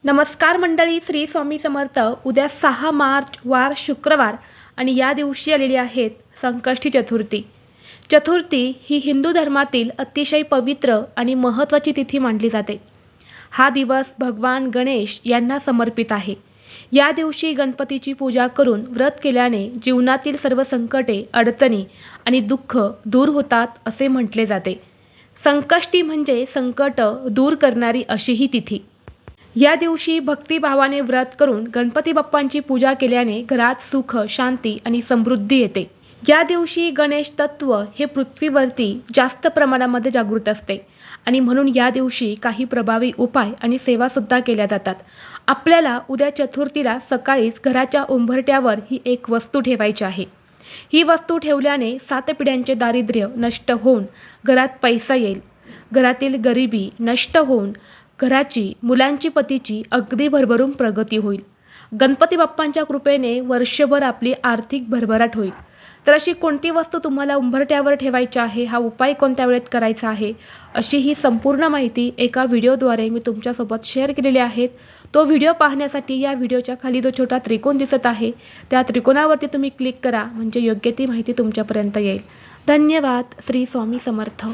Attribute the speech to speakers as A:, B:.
A: नमस्कार मंडळी, श्री स्वामी समर्थ. उद्या 6 मार्च वार शुक्रवार आणि या दिवशी आलेली आहेत संकष्टी चतुर्थी. चतुर्थी ही हिंदू धर्मातील अतिशय पवित्र आणि महत्त्वाची तिथी मानली जाते. हा दिवस भगवान गणेश यांना समर्पित आहे. या दिवशी गणपतीची पूजा करून व्रत केल्याने जीवनातील सर्व संकटे, अडचणी आणि दुःख दूर होतात असे म्हटले जाते. संकष्टी म्हणजे संकट दूर करणारी अशी ही तिथी. या दिवशी भक्तिभावाने व्रत करून गणपती बाप्पांची पूजा केल्याने घरात सुख, शांती आणि समृद्धी येते. या दिवशी गणेश तत्व हे पृथ्वीवरती जास्त प्रमाणामध्ये जागृत असते आणि म्हणून या दिवशी काही प्रभावी उपाय आणि सेवासुद्धा केल्या जातात. आपल्याला उद्या चतुर्थीला सकाळीच घराच्या उंबरठ्यावर ही एक वस्तू ठेवायची आहे. ही वस्तू ठेवल्याने 7 पिढ्यांचे दारिद्र्य नष्ट होऊन घरात पैसा येईल. घरातील गरिबी नष्ट होऊन घराची, मुलांची, पतीची अगदी भरभरून प्रगती होईल. गणपती बाप्पांच्या कृपेने वर्षभर आपली आर्थिक भरभराट होईल. तर अशी कोणती वस्तू तुम्हाला उंबरठ्यावर ठेवायची आहे, हा उपाय कोणत्या वेळेत करायचा आहे, अशी ही संपूर्ण माहिती एका व्हिडिओद्वारे मी तुमच्यासोबत शेअर केलेली आहे. तो व्हिडिओ पाहण्यासाठी या व्हिडिओच्या खाली जो छोटा त्रिकोण दिसत आहे त्या त्रिकोणावरती तुम्ही क्लिक करा, म्हणजे योग्य ती माहिती तुमच्यापर्यंत येईल. धन्यवाद. श्री स्वामी समर्थ.